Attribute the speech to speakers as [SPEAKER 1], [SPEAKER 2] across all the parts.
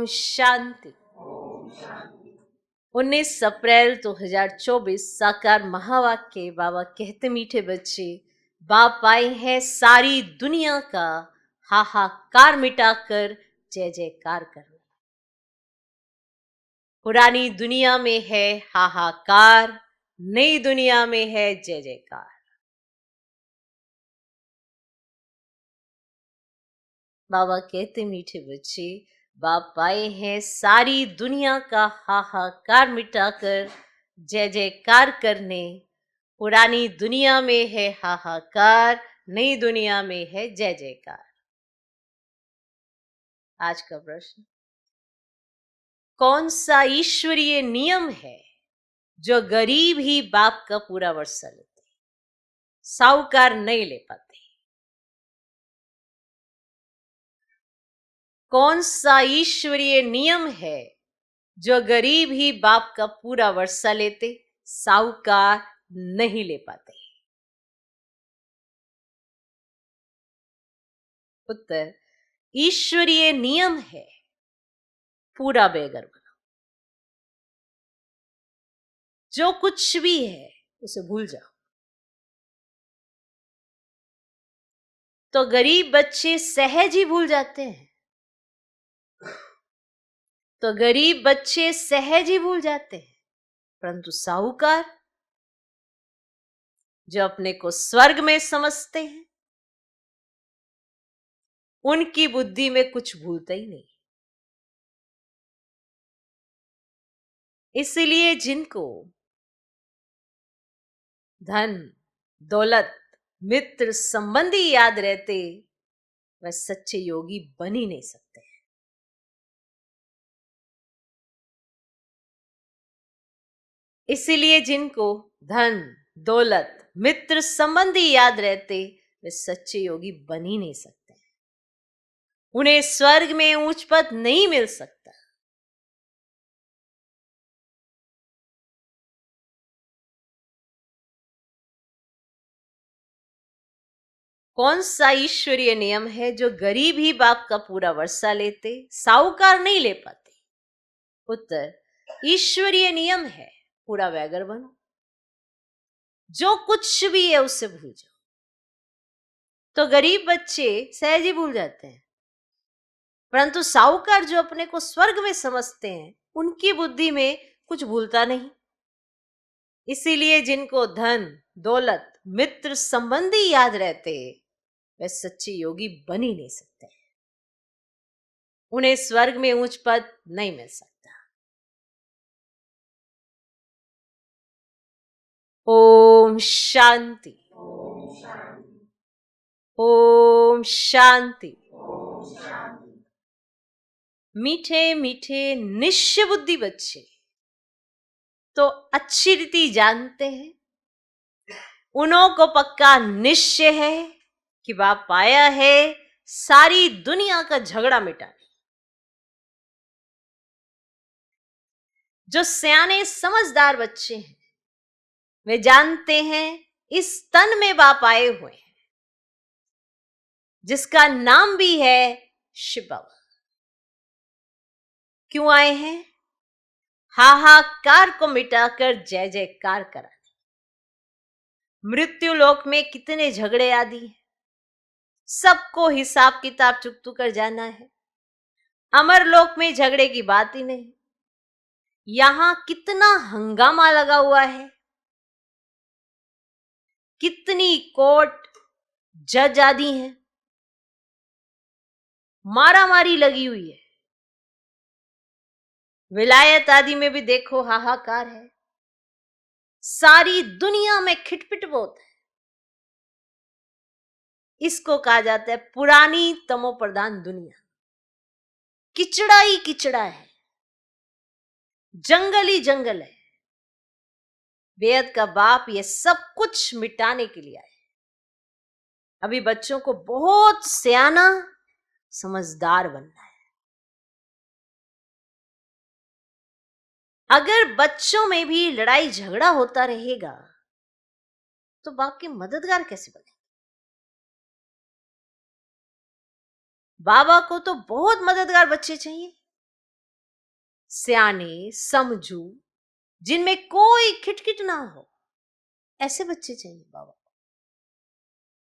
[SPEAKER 1] शांति। 19 अप्रैल 2024 साकार महावाक्य। बाबा कहते मीठे बच्चे, बाप आए हैं सारी दुनिया का हाहाकार मिटाकर जय जयकार करने। पुरानी दुनिया में है हाहाकार, नई दुनिया में है जय जयकार। बाबा कहते मीठे बच्चे, बाप आए हैं सारी दुनिया का हाहाकार मिटाकर जय जयकार करने। पुरानी दुनिया में है हाहाकार, नई दुनिया में है जय जयकार। आज का प्रश्न, कौन सा ईश्वरीय नियम है जो गरीब ही बाप का पूरा वर्षा लेते, साहूकार नहीं ले पाते? कौन सा ईश्वरीय नियम है जो गरीब ही बाप का पूरा वर्षा लेते, साहूकार नहीं ले पाते? उत्तर, ईश्वरीय नियम है पूरा बेगर बनो। जो कुछ भी है उसे भूल जाओ। तो गरीब बच्चे सहज ही भूल जाते हैं, परंतु साहूकार जो अपने को स्वर्ग में समझते हैं, उनकी बुद्धि में कुछ भूलता ही नहीं। इसलिए जिनको धन, दौलत, मित्र, संबंधी याद रहते, वह सच्चे योगी बन ही नहीं सकते। इसलिए जिनको धन, दौलत, मित्र, संबंधी याद रहते, वे सच्चे योगी बन ही नहीं सकते। उन्हें स्वर्ग में ऊंच पद नहीं मिल सकता। कौन सा ईश्वरीय नियम है जो गरीब ही बाप का पूरा वर्षा लेते, साहूकार नहीं ले पाते? उत्तर, ईश्वरीय नियम है पूरा वैगर बनो। जो कुछ भी है उससे भूल जाओ। तो गरीब बच्चे सहज ही भूल जाते हैं, परंतु साहूकार जो अपने को स्वर्ग में समझते हैं, उनकी बुद्धि में कुछ भूलता नहीं। इसीलिए जिनको धन, दौलत, मित्र, संबंधी याद रहते, वे सच्चे योगी बन ही नहीं सकते। उन्हें स्वर्ग में ऊंच पद नहीं मिल सकता। ओम शांति। ओम शांति। मीठे मीठे निश्चय बुद्धि बच्चे तो अच्छी रीति जानते हैं, उन्हों को पक्का निश्चय है कि बाप आया है सारी दुनिया का झगड़ा मिटाने। जो सियाने समझदार बच्चे हैं, वे जानते हैं इस तन में बाप आए हुए हैं, जिसका नाम भी है शिव बाबा। क्यों आए हैं? हाहाकार को मिटाकर जय जयकार कराने। मृत्यु लोक में कितने झगड़े आदि हैं, सबको हिसाब किताब चुकतू कर जाना है। अमर लोक में झगड़े की बात ही नहीं। यहां कितना हंगामा लगा हुआ है, कितनी कोर्ट, जज आदि हैं, मारामारी लगी हुई है। विलायत आदि में भी देखो हाहाकार है। सारी दुनिया में खिटपिट बहुत है। इसको कहा जाता है पुरानी तमो प्रधान दुनिया। किचड़ा ही किचड़ा है, जंगल ही जंगल है। बेहद का बाप ये सब कुछ मिटाने के लिए आए। अभी बच्चों को बहुत सियाना, समझदार बनना है। अगर बच्चों में भी लड़ाई झगड़ा होता रहेगा तो बाप के मददगार कैसे बने? बाबा को तो बहुत मददगार बच्चे चाहिए। सियाने, समझू, जिनमें कोई खिटखिट ना हो, ऐसे बच्चे चाहिए बाबा को।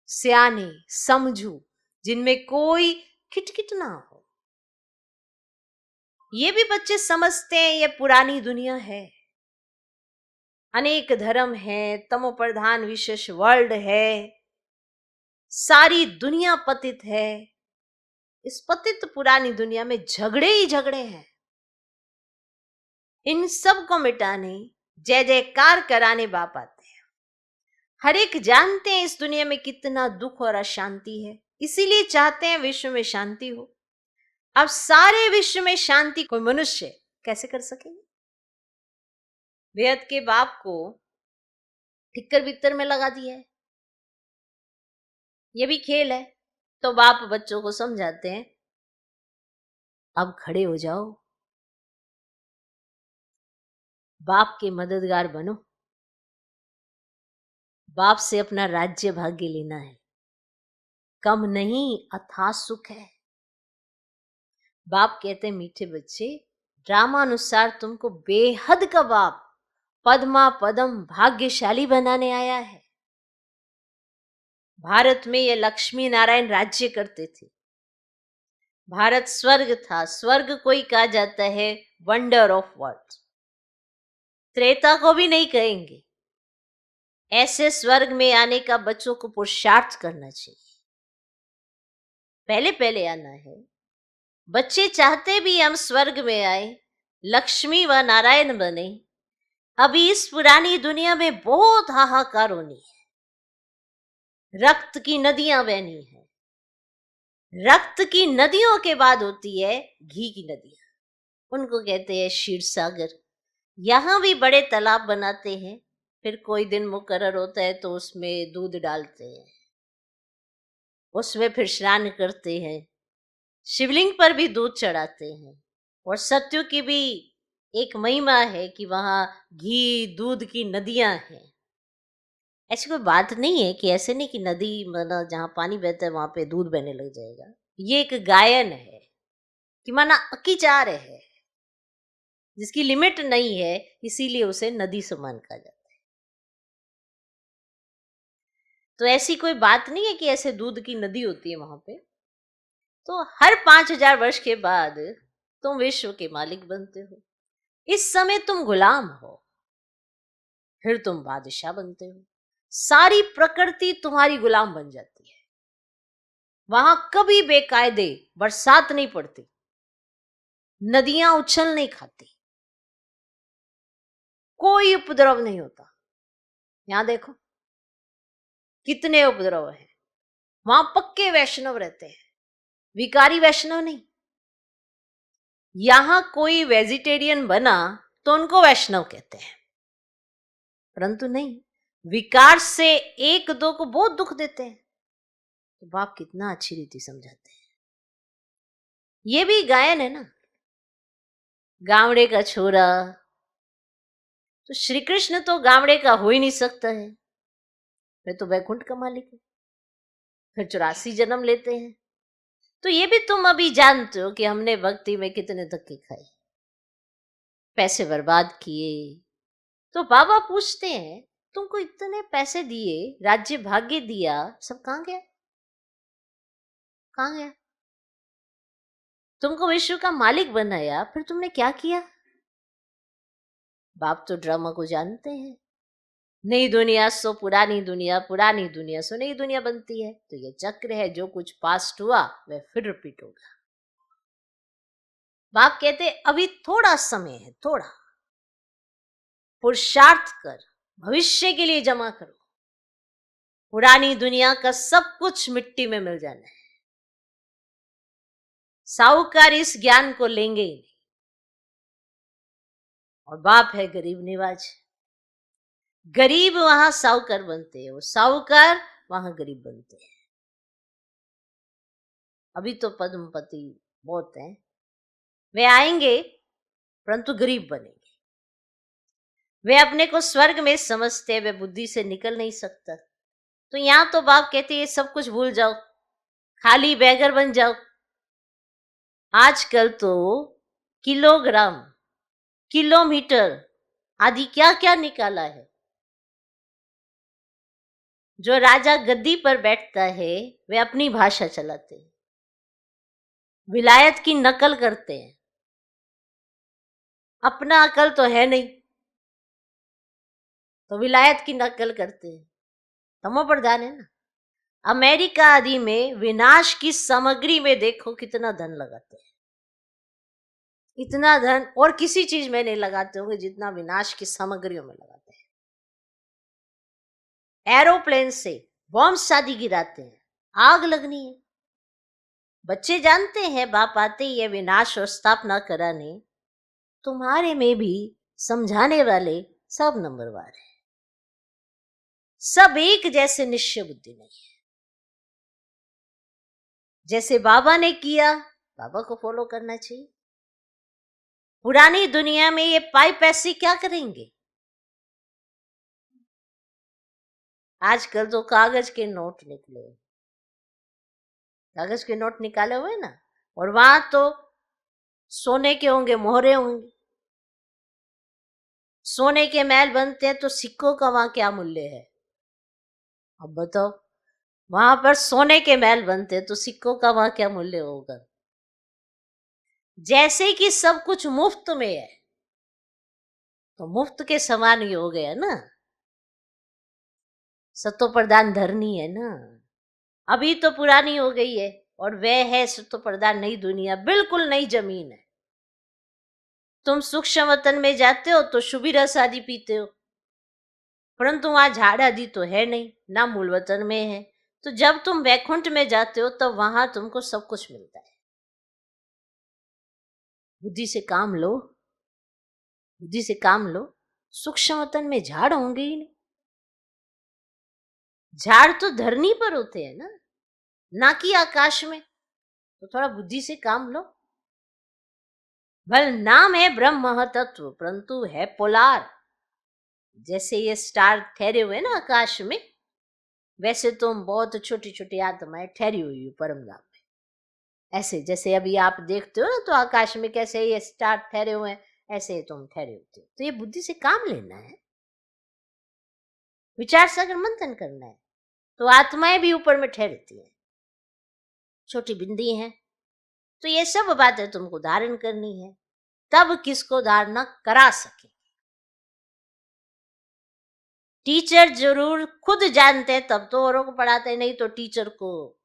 [SPEAKER 1] सियाने, समझू, जिनमें कोई खिटखिट ना हो। ये भी बच्चे समझते हैं ये पुरानी दुनिया है, अनेक धर्म है, तमो प्रधान विशेष वर्ल्ड है, सारी दुनिया पतित है। इस पतित पुरानी दुनिया में झगड़े ही झगड़े हैं। इन सब को मिटाने, जय जयकार कराने बाप आते हैं। हर एक जानते हैं इस दुनिया में कितना दुख और अशांति है, इसीलिए चाहते हैं विश्व में शांति हो। अब सारे विश्व में शांति कोई मनुष्य कैसे कर सकेंगे? बेहद के बाप को ठिक्कर बित्तर में लगा दिया है। ये भी खेल है। तो बाप बच्चों को समझाते हैं, अब खड़े हो जाओ, बाप के मददगार बनो, बाप से अपना राज्य भाग्य लेना है, कम नहीं अथाह सुख है। बाप कहते हैं, मीठे बच्चे, ड्रामानुसार तुमको बेहद का बाप पद्मा पदम भाग्यशाली बनाने आया है। भारत में ये लक्ष्मी नारायण राज्य करते थे। भारत स्वर्ग था, स्वर्ग कोई कहा जाता है वंडर ऑफ वर्ल्ड। त्रेता को भी नहीं कहेंगे। ऐसे स्वर्ग में आने का बच्चों को पुरुषार्थ करना चाहिए। पहले पहले आना है। बच्चे चाहते भी हम स्वर्ग में आए, लक्ष्मी व नारायण बने। अभी इस पुरानी दुनिया में बहुत हाहाकार होनी है, रक्त की नदियां बहनी है। रक्त की नदियों के बाद होती है घी की नदियां, उनको कहते हैं क्षीर सागर। यहां भी बड़े तालाब बनाते हैं, फिर कोई दिन मुकर्रर होता है तो उसमें दूध डालते हैं, उसमें फिर स्नान करते हैं, शिवलिंग पर भी दूध चढ़ाते हैं। और सत्य की भी एक महिमा है कि वहां घी दूध की नदियां हैं। ऐसी कोई बात नहीं है कि ऐसे नहीं कि नदी माना जहां पानी बहता है वहां पे दूध बहने लग जाएगा। ये एक गायन है कि माना अकीचार है, जिसकी लिमिट नहीं है, इसीलिए उसे नदी समान कहा जाता है। तो ऐसी कोई बात नहीं है कि ऐसे दूध की नदी होती है वहां पे। तो हर 5000 वर्ष के बाद तुम विश्व के मालिक बनते हो। इस समय तुम गुलाम हो, फिर तुम बादशाह बनते हो। सारी प्रकृति तुम्हारी गुलाम बन जाती है। वहां कभी बेकायदे बरसात नहीं पड़ती, नदियां उछल नहीं खाती, कोई उपद्रव नहीं होता। यहां देखो कितने उपद्रव हैं। वहां पक्के वैष्णव रहते हैं, विकारी वैष्णव नहीं। यहां कोई वेजिटेरियन बना तो उनको वैष्णव कहते हैं, परंतु नहीं, विकार से एक दो को बहुत दुख देते हैं। तो बाप कितना अच्छी रीति समझाते हैं। ये भी गायन है ना, गावड़े का छोरा। तो श्री कृष्ण तो गावड़े का हो ही नहीं सकता है, वे तो वैकुंठ का मालिक है, फिर 84 जन्म लेते हैं। तो ये भी तुम अभी जानते हो कि हमने भक्ति में कितने धक्के खाए, पैसे बर्बाद किए। तो बाबा पूछते हैं, तुमको इतने पैसे दिए, राज्य भाग्य दिया, सब कहां गया? कहां गया? तुमको विश्व का मालिक बनाया, फिर तुमने क्या किया? बाप तो ड्रामा को जानते हैं। नई दुनिया सो पुरानी दुनिया, पुरानी दुनिया सो नई दुनिया बनती है। तो ये चक्र है, जो कुछ पास्ट हुआ वह फिर रिपीट होगा। बाप कहते अभी थोड़ा समय है, थोड़ा पुरुषार्थ कर, भविष्य के लिए जमा करो। पुरानी दुनिया का सब कुछ मिट्टी में मिल जाना है। साहूकार इस ज्ञान को लेंगे ही नहीं। और बाप है गरीब निवाज। गरीब वहां साहूकार बनते हैं, वो साहूकार वहां गरीब बनते हैं। अभी तो पद्मपति बहुत हैं, वे आएंगे परंतु गरीब बनेंगे। वे अपने को स्वर्ग में समझते, वे बुद्धि से निकल नहीं सकता। तो यहां तो बाप कहते ये सब कुछ भूल जाओ, खाली बैगर बन जाओ। आजकल तो किलोग्राम किलोमीटर आदि क्या क्या निकाला है। जो राजा गद्दी पर बैठता है वे अपनी भाषा चलाते हैं, विलायत की नकल करते हैं, अपना अकल तो है नहीं तो विलायत की नकल करते हैं, तमो प्रधान है ना। अमेरिका आदि में विनाश की सामग्री में देखो कितना धन लगाते हैं, इतना धन और किसी चीज में नहीं लगाते होंगे जितना विनाश की सामग्रियों में लगाते हैं। एरोप्लेन से बॉम्ब शादी गिराते हैं, आग लगनी है, बच्चे जानते हैं बाप आते ही ये विनाश और स्थापना कराने, तुम्हारे में भी समझाने वाले सब नंबरवार है, सब एक जैसे निश्चय बुद्धि नहीं है। जैसे बाबा ने किया बाबा को फॉलो करना चाहिए। पुरानी दुनिया में ये पाई पैसे क्या करेंगे, आजकल तो कागज के नोट निकले, कागज के नोट निकाले हुए ना, और वहां तो सोने के होंगे, मोहरे होंगे। सोने के महल बनते हैं तो सिक्कों का वहां क्या मूल्य है, अब बताओ। वहां पर सोने के महल बनते हैं तो सिक्कों का वहां क्या मूल्य होगा। जैसे कि सब कुछ मुफ्त में है तो मुफ्त के समान ही हो गया ना, सतो प्रधान धरनी है ना। अभी तो पुरानी हो गई है और वह है सतो प्रधान नई दुनिया, बिल्कुल नई जमीन है। तुम सूक्ष्म वतन में जाते हो तो शुभी रस आदि पीते हो, परंतु वहां झाड़ आदि तो है नहीं, ना मूल वतन में है। तो जब तुम वैकुंठ में जाते हो तो वहां तुमको सब कुछ मिलता है। बुद्धि से काम लो, बुद्धि से काम लो। सूक्ष्म वतन में झाड़ होंगे ही नहीं, झाड़ तो धरनी पर होते हैं ना कि आकाश में। तो थोड़ा बुद्धि से काम लो। भल नाम है ब्रह्म तत्व परंतु है पोलार। जैसे ये स्टार ठहरे हुए ना आकाश में, वैसे तुम बहुत छोटी छोटी आत्माएं ठहरी हुई हो परम धाम में। ऐसे जैसे अभी आप देखते हो ना तो आकाश में कैसे ये स्टार ठहरे हुए हैं, ऐसे तुम ठहरे होते हो। तो ये बुद्धि से काम लेना है, विचार सागर मंथन करना है। तो आत्माएं भी ऊपर में ठहरती हैं, छोटी बिंदी हैं। तो ये सब बातें तुमको धारण करनी है, तब किसको धारणा करा सके। टीचर जरूर खुद जानते हैं तब तो औरों को पढ़ाते हैं, नहीं तो टीचर को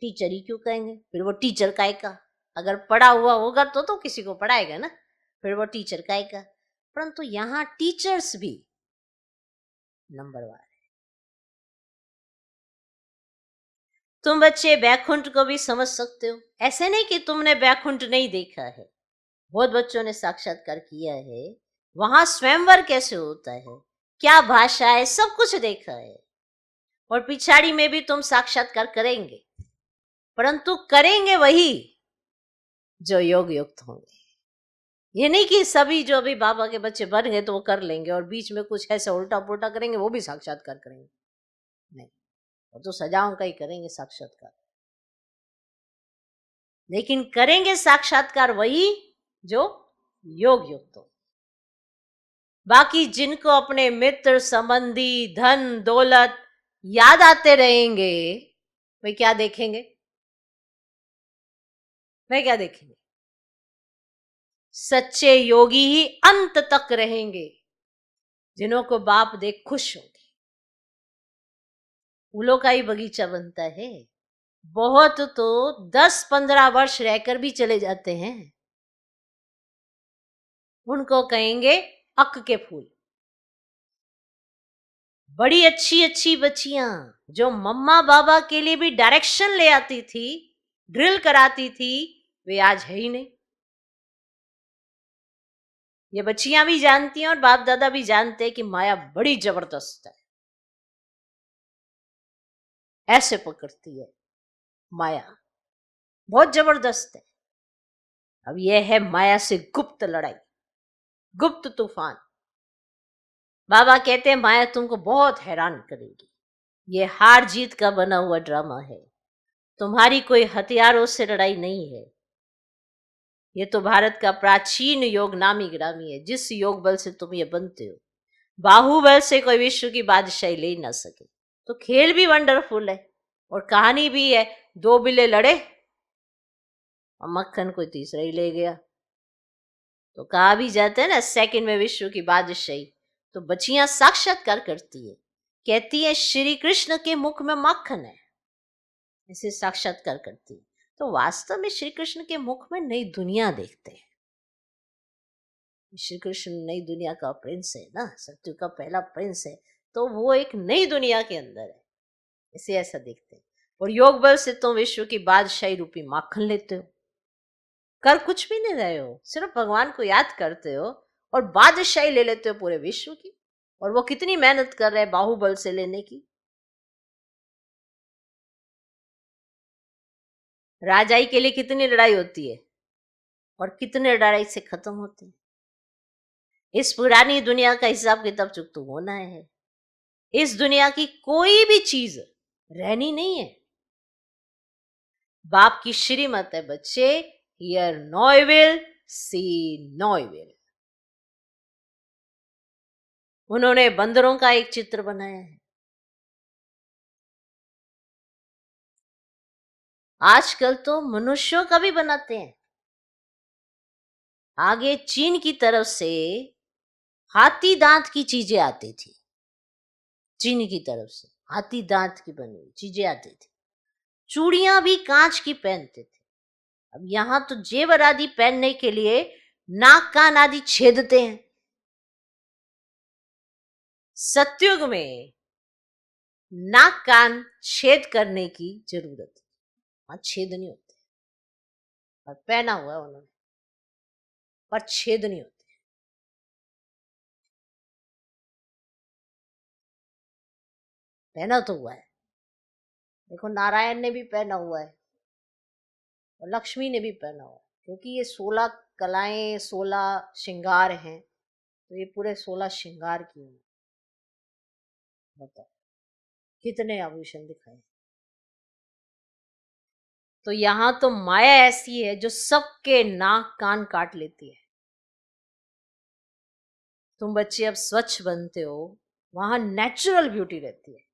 [SPEAKER 1] टीचर ही क्यों कहेंगे, फिर वो टीचर काहे का। अगर पढ़ा हुआ होगा तो किसी को पढ़ाएगा ना, फिर वो टीचर काहे का। परंतु यहाँ टीचर्स भी नंबरवार है। तुम बच्चे बैकुंठ को भी समझ सकते हो, ऐसे नहीं कि तुमने बैकुंठ नहीं देखा है, बहुत बच्चों ने साक्षात्कार किया है। वहां स्वयंवर कैसे होता है, क्या भाषा है, सब कुछ देखा है। और पिछाड़ी में भी तुम साक्षात्कार करेंगे, परंतु करेंगे वही जो योग युक्त होंगे। ये नहीं कि सभी जो अभी बाबा के बच्चे बन गए तो वो कर लेंगे और बीच में कुछ ऐसा उल्टा पुल्टा करेंगे वो भी साक्षात्कार करेंगे, नहीं, वो तो सजाओं का ही करेंगे साक्षात्कार। लेकिन करेंगे साक्षात्कार वही जो योग युक्त हो। बाकी जिनको अपने मित्र संबंधी धन दौलत याद आते रहेंगे, वे क्या देखेंगे, वे क्या देखेंगे। सच्चे योगी ही अंत तक रहेंगे, जिन्हों को बाप देख खुश होंगे। फूलों का ही बगीचा बनता है, बहुत तो 10-15 वर्ष रहकर भी चले जाते हैं, उनको कहेंगे अक के फूल। बड़ी अच्छी अच्छी बच्चियां जो मम्मा बाबा के लिए भी डायरेक्शन ले आती थी, ड्रिल कराती थी, वे आज है ही नहीं। ये बच्चियां भी जानती हैं और बाप दादा भी जानते हैं कि माया बड़ी जबरदस्त है, ऐसे पकड़ती है माया, बहुत जबरदस्त है। अब यह है माया से गुप्त लड़ाई, गुप्त तूफान। बाबा कहते हैं माया तुमको बहुत हैरान करेगी, ये हार जीत का बना हुआ ड्रामा है, तुम्हारी कोई हथियारों से लड़ाई नहीं है। ये तो भारत का प्राचीन योग नामी गिरामी है, जिस योग बल से तुम ये बनते हो। बाहुबल से कोई विश्व की बादशाही ले ही ना सके। तो खेल भी वंडरफुल है और कहानी भी है। दो बिल्ले लड़े और मक्खन कोई तीसरा ही ले गया। तो कहा भी जाता है ना, सेकंड में विश्व की बादशाही। तो बच्चियां साक्षात्कार करती है, कहती है श्री कृष्ण के मुख में मक्खन है, ऐसे साक्षात्कार करती है। तो वास्तव में श्री कृष्ण के मुख में नई दुनिया देखते हैं। श्री कृष्ण नई दुनिया का प्रिंस है ना, सत्युग का पहला प्रिंस है, तो वो एक नई दुनिया के अंदर है, इसे ऐसा देखते हैं। और योग बल से तुम विश्व की बादशाही रूपी माखन लेते हो। कर कुछ भी नहीं रहे हो, सिर्फ भगवान को याद करते हो और बादशाही ले लेते हो पूरे विश्व की। और वो कितनी मेहनत कर रहे हैं बाहुबल से लेने की। राजाई के लिए कितनी लड़ाई होती है और कितने लड़ाई से खत्म होती है। इस पुरानी दुनिया का हिसाब किताब चुक तो होना है। इस दुनिया की कोई भी चीज रहनी नहीं है। बाप की श्रीमत है बच्चे, हियर नॉय विल सी नॉय विल। उन्होंने बंदरों का एक चित्र बनाया है। आजकल तो मनुष्यों का भी बनाते हैं। आगे चीन की तरफ से हाथी दांत की चीजें आती थी। चीन की तरफ से हाथी दांत की बनी हुई चीजें आती थी। चूड़ियां भी कांच की पहनते थे। अब यहां तो जेवर आदि पहनने के लिए नाक कान आदि छेदते हैं। सतयुग में नाक कान छेद करने की जरूरत है, वहां छेद नहीं होते। और पहना हुआ है उन्होंने, पर छेद नहीं होते। पहना तो हुआ है, देखो नारायण ने भी पहना हुआ है और लक्ष्मी ने भी पहना हुआ है, क्योंकि ये 16 कलाएं 16 श्रृंगार हैं। तो ये पूरे 16 श्रृंगार की हैं। बताओ कितने आभूषण दिखाए। तो यहां तो माया ऐसी है जो सबके नाक कान काट लेती है। तुम बच्चे अब स्वच्छ बनते हो, वहां नेचुरल ब्यूटी रहती है,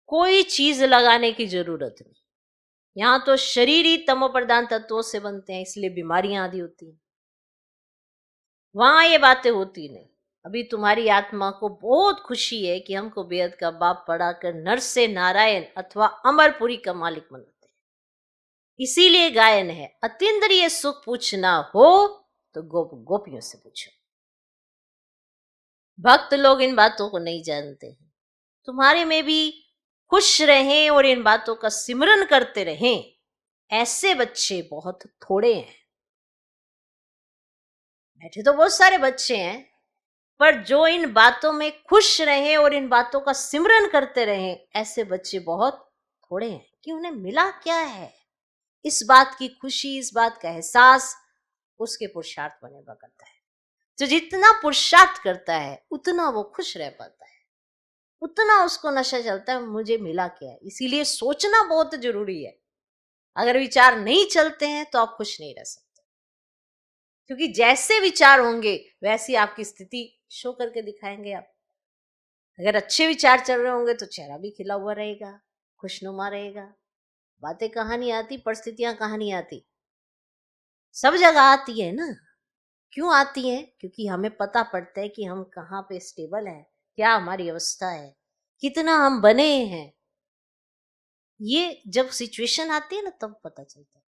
[SPEAKER 1] कोई चीज लगाने की जरूरत नहीं। यहां तो शरीर ही तमो प्रधान तत्वों से बनते हैं, इसलिए बीमारियां आदि होती हैं। वहां ये बातें होती नहीं। अभी तुम्हारी आत्मा को बहुत खुशी है कि हमको बेहद का बाप पढ़ाकर नर से नारायण अथवा अमरपुरी का मालिक बनाते हैं। इसीलिए गायन है, अतीन्द्रिय सुख पूछना हो तो गोपियों से पूछो। भक्त लोग इन बातों को नहीं जानते हैं। तुम्हारे में भी खुश रहें और इन बातों का सिमरन करते रहें, ऐसे बच्चे बहुत थोड़े हैं। बैठे तो बहुत सारे बच्चे हैं, पर जो इन बातों में खुश रहें और इन बातों का सिमरन करते रहें, ऐसे बच्चे बहुत थोड़े हैं। कि उन्हें मिला क्या है, इस बात की खुशी, इस बात का एहसास उसके पुरुषार्थ पर निर्भर करता है। जो जितना पुरुषार्थ करता है उतना वो खुश रह पाता है, उतना उसको नशा चलता है मुझे मिला क्या है। इसीलिए सोचना बहुत जरूरी है। अगर विचार नहीं चलते हैं तो आप खुश नहीं रह सकते, क्योंकि जैसे विचार होंगे वैसी आपकी स्थिति शो करके दिखाएंगे आप। अगर अच्छे विचार चल रहे होंगे तो चेहरा भी खिला हुआ रहेगा, खुशनुमा रहेगा। बातें कहाँ नहीं आती, परिस्थितियां कहाँ नहीं आती, सब जगह आती है ना। क्यों आती है? क्योंकि हमें पता पड़ता है कि हम कहाँ पे स्टेबल हैं, क्या हमारी अवस्था है, कितना हम बने हैं। ये जब सिचुएशन आती है ना तब पता चलता है।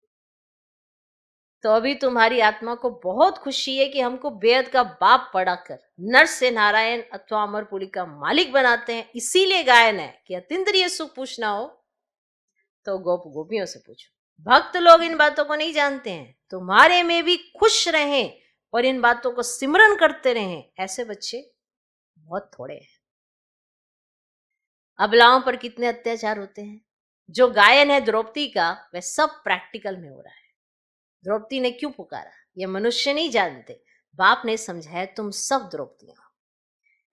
[SPEAKER 1] तो अभी तुम्हारी आत्मा को बहुत खुशी है कि हमको बेहद का बाप पढ़ाकर नर से नारायण अथवा अमरपुरी का मालिक बनाते हैं। इसीलिए गायन है कि अतीन्द्रिय सुख पूछना हो तो गोपियों से पूछो। भक्त लोग इन बातों को नहीं जानते हैं। तुम्हारे में भी खुश रहें और इन बातों को सिमरन करते रहें, ऐसे बच्चे बहुत थोड़े हैं। अबलाओं पर कितने अत्याचार होते हैं। जो गायन है द्रौपदी का, वह सब प्रैक्टिकल में हो रहा है। द्रौपदी ने क्यों पुकारा, ये मनुष्य नहीं जानते। बाप ने समझाया तुम सब द्रौपदियां हो।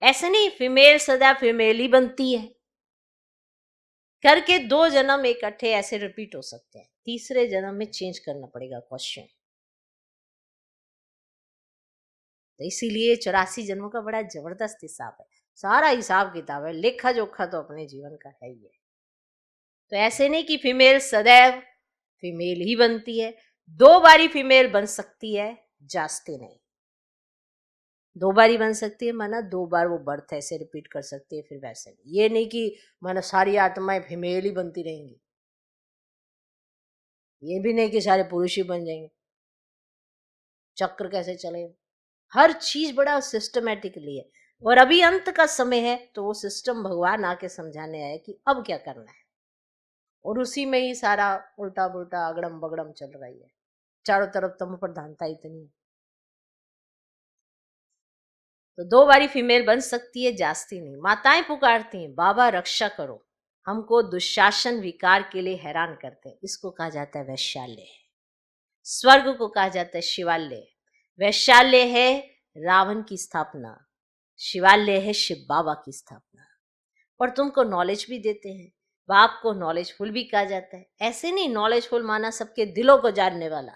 [SPEAKER 1] ऐसे नहीं फीमेल सदा फीमेल ही बनती है करके 2 जन्म इकट्ठे ऐसे रिपीट हो सकते हैं। तीसरे जन्म में चेंज करना पड़ेगा क्वेश्चन। तो इसीलिए 84 जन्मों का बड़ा जबरदस्त हिसाब है, सारा हिसाब किताब है, लेखा जोखा तो अपने जीवन का है ही है। तो ऐसे नहीं कि फीमेल सदैव फीमेल ही बनती है, 2 बारी फीमेल बन सकती है, जास्ती नहीं। 2 बारी बन सकती है माना 2 बार वो बर्थ ऐसे रिपीट कर सकती है, फिर वैसे नहीं। ये नहीं कि माना सारी आत्माएं फीमेल ही बनती रहेंगी, ये भी नहीं कि सारे पुरुष ही बन जाएंगे, चक्र कैसे चलेगा। हर चीज बड़ा सिस्टमेटिकली है, और अभी अंत का समय है तो वो सिस्टम भगवान आके समझाने आए कि अब क्या करना है, और उसी में ही सारा उल्टा पुल्टा अगड़म बगड़म चल रही है, चारों तरफ तम प्रधानता इतनी है। तो 2 बारी फीमेल बन सकती है, जास्ती नहीं। माताएं पुकारती हैं, बाबा रक्षा करो, हमको दुशासन विकार के लिए हैरान करते हैं। इसको कहा जाता है वैश्याल्य। स्वर्ग को कहा जाता है शिवालय। वैश्याल्य है रावण की स्थापना, शिवालय है शिव बाबा की स्थापना। और तुमको नॉलेज भी देते हैं, बाप को नॉलेजफुल भी कहा जाता है। ऐसे नहीं नॉलेजफुल माना सबके दिलों को जानने वाला,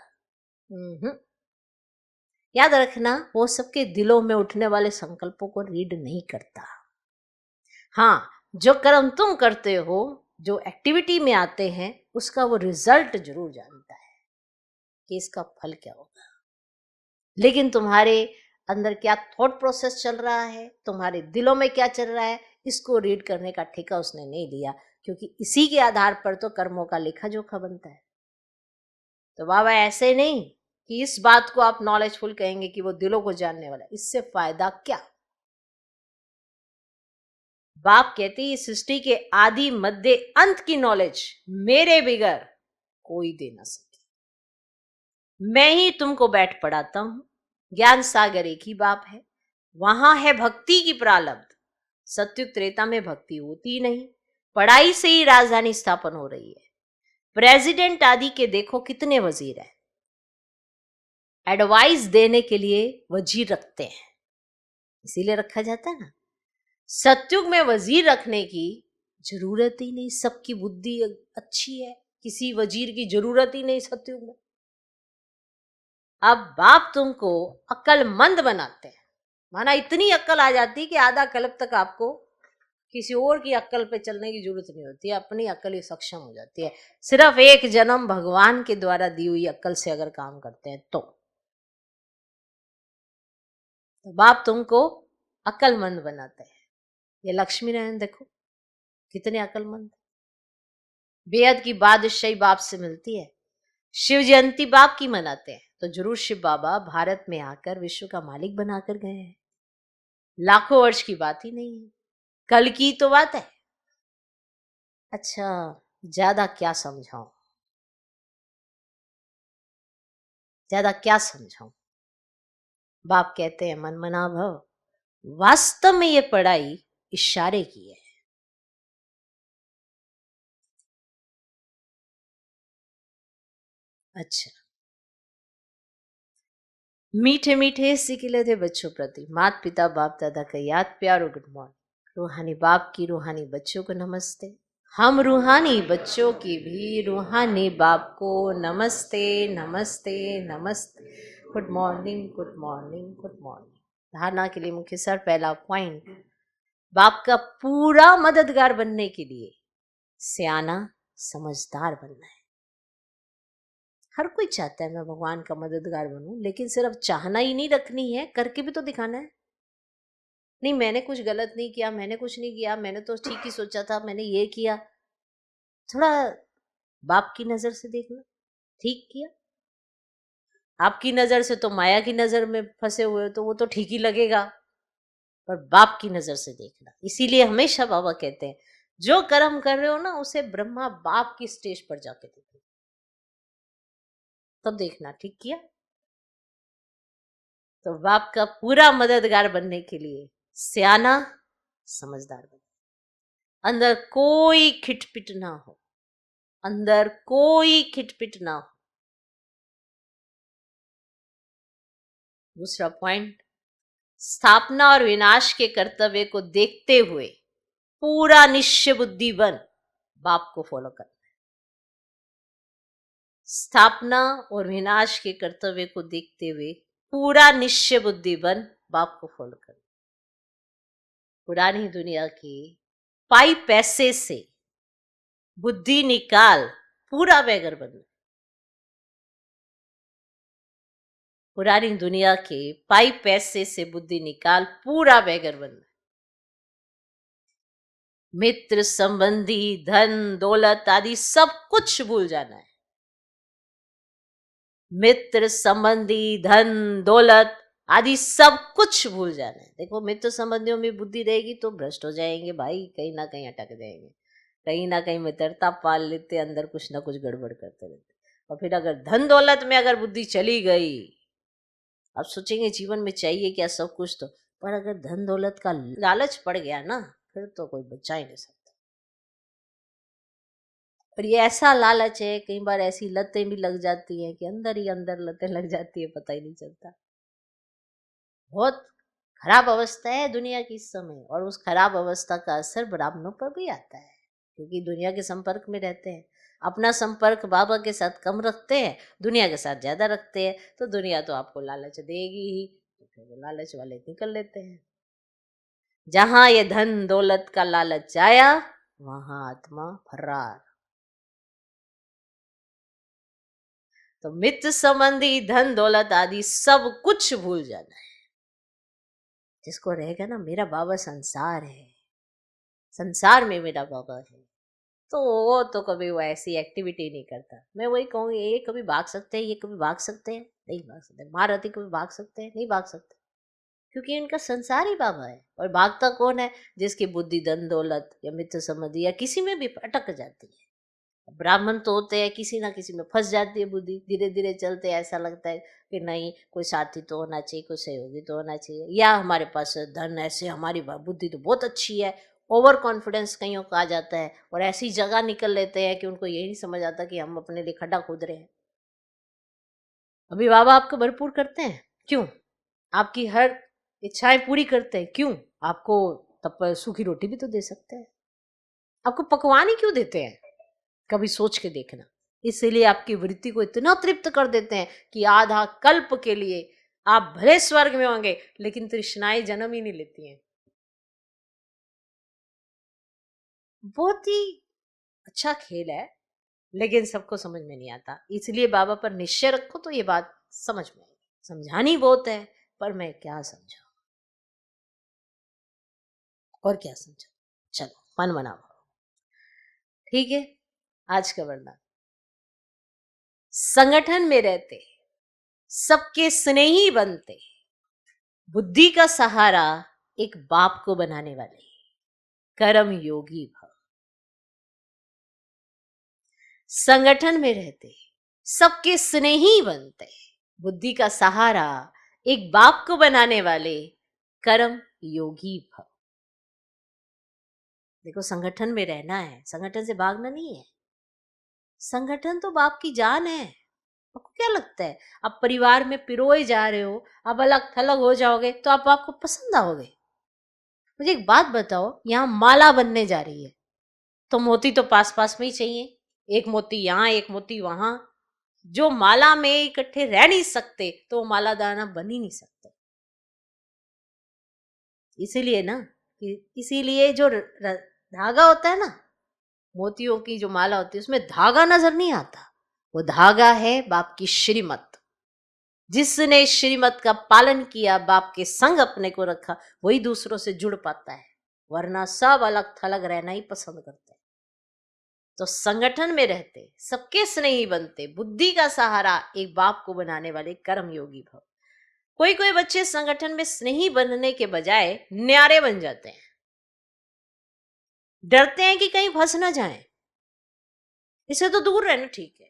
[SPEAKER 1] याद रखना, वो सबके दिलों में उठने वाले संकल्पों को रीड नहीं करता। हाँ, जो कर्म तुम करते हो, जो एक्टिविटी में आते हैं, उसका वो रिजल्ट जरूर जानता है कि इसका फल क्या होगा। लेकिन तुम्हारे अंदर क्या थॉट प्रोसेस चल रहा है, तुम्हारे दिलों में क्या चल रहा है, इसको रीड करने का ठेका उसने नहीं लिया, क्योंकि इसी के आधार पर तो कर्मों का लेखा जोखा बनता है। तो बाबा ऐसे नहीं कि इस बात को आप नॉलेजफुल कहेंगे कि वो दिलों को जानने वाला, इससे फायदा क्या। बाप कहते हैं सृष्टि के आदि मध्य अंत की नॉलेज मेरे बगैर कोई दे ना सके, मैं ही तुमको बैठ पढ़ाता हूं। ज्ञान सागर एक ही बाप है, वहां है भक्ति की प्रारब्ध। सत्युग त्रेता में भक्ति होती नहीं, पढ़ाई से ही राजधानी स्थापन हो रही है। प्रेसिडेंट आदि के देखो कितने वजीर हैं, एडवाइस देने के लिए वजीर रखते हैं, इसीलिए रखा जाता है ना। सत्युग में वजीर रखने की जरूरत ही नहीं, सबकी बुद्धि अच्छी है, किसी वजीर की जरूरत ही नहीं सत्युग में। अब बाप तुमको अक्लमंद बनाते हैं, माना इतनी अक्ल आ जाती है कि आधा कल्प तक आपको किसी और की अक्ल पे चलने की जरूरत नहीं होती है, अपनी अक्ल ही सक्षम हो जाती है। सिर्फ एक जन्म भगवान के द्वारा दी हुई अक्ल से अगर काम करते हैं तो बाप तुमको अक्लमंद बनाते हैं। ये लक्ष्मी नारायण देखो कितने अक्लमंद, बेहद की बादशाही बाप से मिलती है। शिव जयंती बाप की मनाते हैं तो जरूर शिव बाबा भारत में आकर विश्व का मालिक बनाकर गए हैं, लाखों वर्ष की बात ही नहीं है, कल की तो बात है। अच्छा, ज्यादा क्या समझाऊं, ज्यादा क्या समझाऊं। बाप कहते हैं मन मना भव, वास्तव में ये पढ़ाई इशारे की है। अच्छा, मीठे मीठे सिकिले थे बच्चों प्रति, माता पिता बाप दादा का याद प्यार और गुड मॉर्निंग। रूहानी बाप की रूहानी बच्चों को नमस्ते। हम रूहानी बच्चों की भी रूहानी बाप को नमस्ते नमस्ते नमस्ते। Good morning good morning good morning. धारणा के लिए मुख्य सर पहला पॉइंट, बाप का पूरा मददगार बनने के लिए सियाना समझदार बनना है। हर कोई चाहता है मैं भगवान का मददगार बनूं, लेकिन सिर्फ चाहना ही नहीं रखनी है, करके भी तो दिखाना है। नहीं मैंने कुछ गलत नहीं किया, मैंने कुछ नहीं किया, मैंने तो ठीक ही सोचा था, मैंने ये किया। थोड़ा बाप की नजर से देखना, ठीक किया। आपकी नजर से तो माया की नजर में फंसे हुए हो तो वो तो ठीक ही लगेगा, पर बाप की नजर से देखना। इसीलिए हमेशा बाबा कहते हैं जो कर्म कर रहे हो ना उसे ब्रह्मा बाप की स्टेज पर जाके देखो, तब देखना ठीक किया। तो बाप का पूरा मददगार बनने के लिए सियाना समझदार बने, अंदर कोई खिटपिट ना हो, अंदर कोई खिटपिट ना हो। दूसरा पॉइंट, स्थापना और विनाश के कर्तव्य को देखते हुए पूरा निश्चय बुद्धि बन बाप को फॉलो करना है। स्थापना और विनाश के कर्तव्य को देखते हुए पूरा निश्चय बुद्धि बन बाप को फॉलो करना। पुरानी दुनिया की पाई पैसे से बुद्धि निकाल पूरा बेगर बनना। पुरानी दुनिया के पाई पैसे से बुद्धि निकाल पूरा बेगर बनना। मित्र संबंधी धन दौलत आदि सब कुछ भूल जाना है। मित्र संबंधी धन दौलत आदि सब कुछ भूल जाना है। देखो, मित्र संबंधियों में बुद्धि रहेगी तो भ्रष्ट हो जाएंगे भाई, कहीं ना कहीं अटक जाएंगे, कहीं ना कहीं मित्रता पाल लेते, अंदर कुछ ना कुछ गड़बड़ करते रहते। और फिर अगर धन दौलत में अगर बुद्धि चली गई, अब सोचेंगे जीवन में चाहिए क्या, सब कुछ तो, पर अगर धन दौलत का लालच पड़ गया ना, फिर तो कोई बचा ही नहीं सकता। और ये ऐसा लालच है, कई बार ऐसी लतें भी लग जाती हैं कि अंदर ही अंदर लतें लग जाती है, पता ही नहीं चलता। बहुत खराब अवस्था है दुनिया की इस समय, और उस खराब अवस्था का असर ब्राह्मणों पर भी आता है, क्योंकि दुनिया के संपर्क में रहते हैं। अपना संपर्क बाबा के साथ कम रखते हैं, दुनिया के साथ ज्यादा रखते हैं, तो दुनिया तो आपको लालच देगी ही, तो फिर वो लालच वाले निकल लेते हैं। जहां ये धन दौलत का लालच आया, वहां आत्मा फरार। तो मित्र संबंधी धन दौलत आदि सब कुछ भूल जाना है। जिसको रहेगा ना मेरा बाबा संसार है, संसार में मेरा बाबा है, तो वो तो कभी वो ऐसी एक्टिविटी नहीं करता। मैं वही कहूँगी, ये कभी भाग सकते हैं, ये कभी भाग सकते हैं, नहीं भाग सकते। महारथी कभी भाग सकते हैं, नहीं भाग सकते, क्योंकि इनका संसार ही बाबा है। और भागता कौन है? जिसकी बुद्धि धन दौलत या मित्र संबंधी या किसी में भी अटक जाती है। ब्राह्मण तो होते हैं, किसी ना किसी में फंस जाती है बुद्धि, धीरे धीरे चलते ऐसा लगता है कि नहीं, कोई साथी तो होना चाहिए, कोई सहयोगी तो होना चाहिए, या हमारे पास धन ऐसे, हमारी बुद्धि तो बहुत अच्छी है। ओवर कॉन्फिडेंस कईयों को आ जाता है, और ऐसी जगह निकल लेते हैं कि उनको यही नहीं समझ आता कि हम अपने लिए खड्डा खोद रहे हैं। अभी बाबा आपको भरपूर करते हैं, क्यों? आपकी हर इच्छाएं पूरी करते हैं, क्यों? आपको तब पर सूखी रोटी भी तो दे सकते हैं, आपको पकवान ही क्यों देते हैं? कभी सोच के देखना। इसीलिए आपकी वृत्ति को इतना तृप्त कर देते हैं कि आधा कल्प के लिए आप भले स्वर्ग में होंगे, लेकिन तृष्णाएं जन्म ही नहीं लेती हैं। बहुत ही अच्छा खेल है, लेकिन सबको समझ में नहीं आता। इसलिए बाबा पर निश्चय रखो तो ये बात समझ में आएगी। समझानी बहुत है, पर मैं क्या समझाऊं और क्या समझाऊं। चलो मन बनाओ, ठीक है। आज का वरदान, संगठन में रहते सबके स्नेही बनते, बुद्धि का सहारा एक बाप को बनाने वाले, कर्म योगी भव। संगठन में रहते सबके स्नेही बनते, बुद्धि का सहारा एक बाप को बनाने वाले, कर्म योगी भव। देखो, संगठन में रहना है, संगठन से भागना नहीं है। संगठन तो बाप की जान है। आपको क्या लगता है, आप परिवार में पिरोए जा रहे हो, आप अलग थलग हो जाओगे तो आप आपको पसंद आओगे? मुझे एक बात बताओ, यहाँ माला बनने जा रही है, तो मोती तो पास पास में ही चाहिए, एक मोती यहाँ एक मोती वहां। जो माला में इकट्ठे रह नहीं सकते, तो माला दाना बन ही नहीं सकते। इसीलिए ना, इसीलिए जो धागा होता है ना, मोतियों की जो माला होती है, उसमें धागा नजर नहीं आता। वो धागा है बाप की श्रीमत। जिसने श्रीमत का पालन किया, बाप के संग अपने को रखा, वही दूसरों से जुड़ पाता है, वरना सब अलग थलग रहना ही पसंद करते हैं। तो संगठन में रहते सबके स्नेही बनते, बुद्धि का सहारा एक बाप को बनाने वाले, कर्म योगी भव। कोई कोई बच्चे संगठन में स्नेही बनने के बजाय न्यारे बन जाते हैं, डरते हैं कि कहीं फंस ना जाएं। इसे तो दूर रहना ठीक है।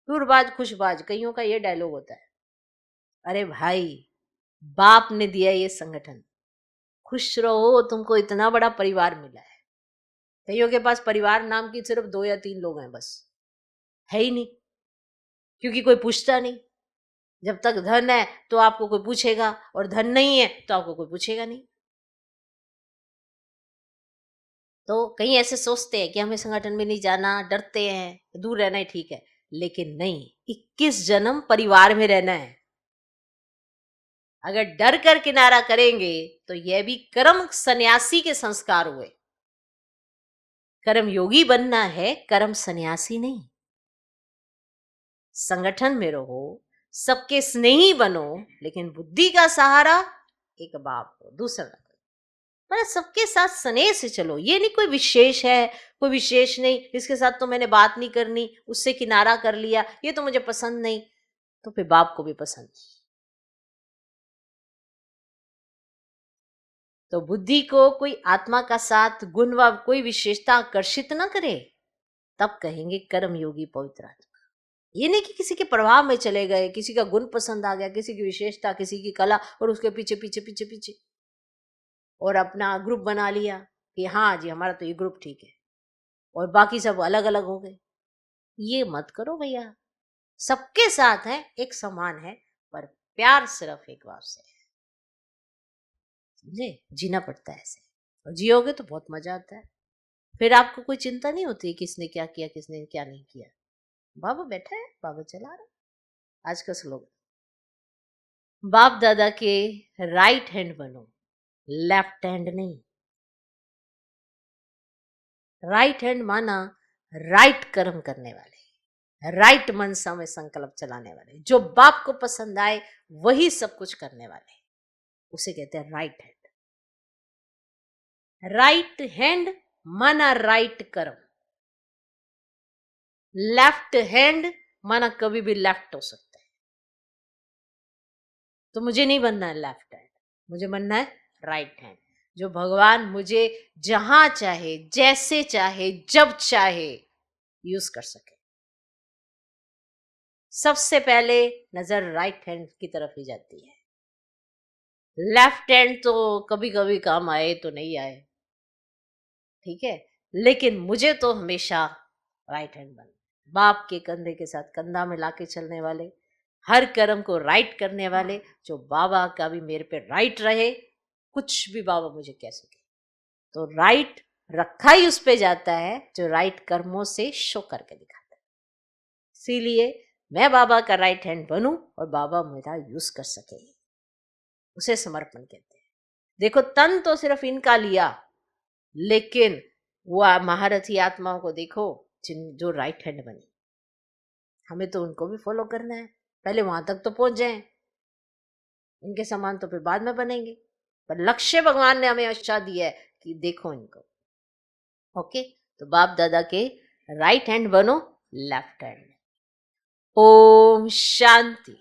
[SPEAKER 1] दूरबाज खुशबाज, कईयों का ये डायलॉग होता है। अरे भाई, बाप ने दिया ये संगठन, खुश रहो, तुमको इतना बड़ा परिवार मिला है। कईयों के पास परिवार नाम की सिर्फ 2 या 3 लोग हैं, बस, है ही नहीं, क्योंकि कोई पूछता नहीं। जब तक धन है तो आपको कोई पूछेगा, और धन नहीं है तो आपको कोई पूछेगा नहीं। तो कहीं ऐसे सोचते हैं कि हमें संगठन में नहीं जाना, डरते हैं, दूर रहना ही ठीक है। लेकिन नहीं, 21 जन्म परिवार में रहना है। अगर डर कर किनारा करेंगे तो यह भी कर्म सन्यासी के संस्कार हुए। कर्म योगी बनना है, कर्म सन्यासी नहीं। संगठन में रहो, सबके स्नेही बनो, लेकिन बुद्धि का सहारा एक बाप हो, दूसरा ना कोई। मतलब सबके साथ स्नेह से चलो। ये नहीं कोई विशेष है, कोई विशेष नहीं, इसके साथ तो मैंने बात नहीं करनी, उससे किनारा कर लिया, ये तो मुझे पसंद नहीं, तो फिर बाप को भी पसंद नहीं। तो बुद्धि को कोई आत्मा का साथ गुण व कोई विशेषता आकर्षित ना करे, तब कहेंगे कर्म योगी पवित्र आत्मा। ये नहीं कि किसी के प्रभाव में चले गए, किसी का गुण पसंद आ गया, किसी की विशेषता, किसी की कला, और उसके पीछे पीछे पीछे पीछे और अपना ग्रुप बना लिया कि हाँ जी हमारा तो ये ग्रुप ठीक है, और बाकी सब अलग अलग हो गए। ये मत करो भैया। सबके साथ है, एक समान है, पर प्यार सिर्फ एक बाप से है। समझे? जीना पड़ता है ऐसे, और जियोगे तो बहुत मजा आता है। फिर आपको कोई चिंता नहीं होती किसने क्या किया, किसने क्या नहीं किया। बाबा बैठा है, बाबा चला रहा है। आज का स्लोगन, बाप दादा के राइट हैंड बनो, लेफ्ट हैंड नहीं। राइट हैंड माना राइट कर्म करने वाले, राइट मनसा में संकल्प चलाने वाले, जो बाप को पसंद आए वही सब कुछ करने वाले, उसे कहते हैं राइट हैंड। राइट हैंड माना राइट कर्म, लेफ्ट हैंड माना कभी भी लेफ्ट हो सकता है। तो मुझे नहीं बनना है लेफ्ट हैंड, मुझे बनना है राइट हैंड, जो भगवान मुझे जहां चाहे, जैसे चाहे, जब चाहे यूज कर सके। सबसे पहले नजर राइट हैंड की तरफ ही जाती है। लेफ्ट हैंड तो कभी कभी काम आए तो नहीं आए, ठीक है, लेकिन मुझे तो हमेशा राइट हैंड बन, बाप के कंधे के साथ कंधा मिला के चलने वाले, हर कर्म को राइट करने वाले, जो बाबा का भी मेरे पे राइट रहे, कुछ भी बाबा मुझे कह सके। तो राइट रखा ही उस पे जाता है जो राइट कर्मों से शो करके दिखाता है। इसीलिए मैं बाबा का राइट हैंड बनूं और बाबा मेरा यूज कर सके, उसे समर्पण कहते हैं। देखो तन तो सिर्फ इनका लिया, लेकिन वो महारथी आत्माओं को देखो जिन जो राइट हैंड बनी, हमें तो उनको भी फॉलो करना है। पहले वहां तक तो पहुंच जाएं, इनके समान तो फिर बाद में बनेंगे, पर लक्ष्य भगवान ने हमें अच्छा दिया है कि देखो इनको। ओके, तो बाप दादा के राइट हैंड बनो, लेफ्ट हैंड। ओम शांति।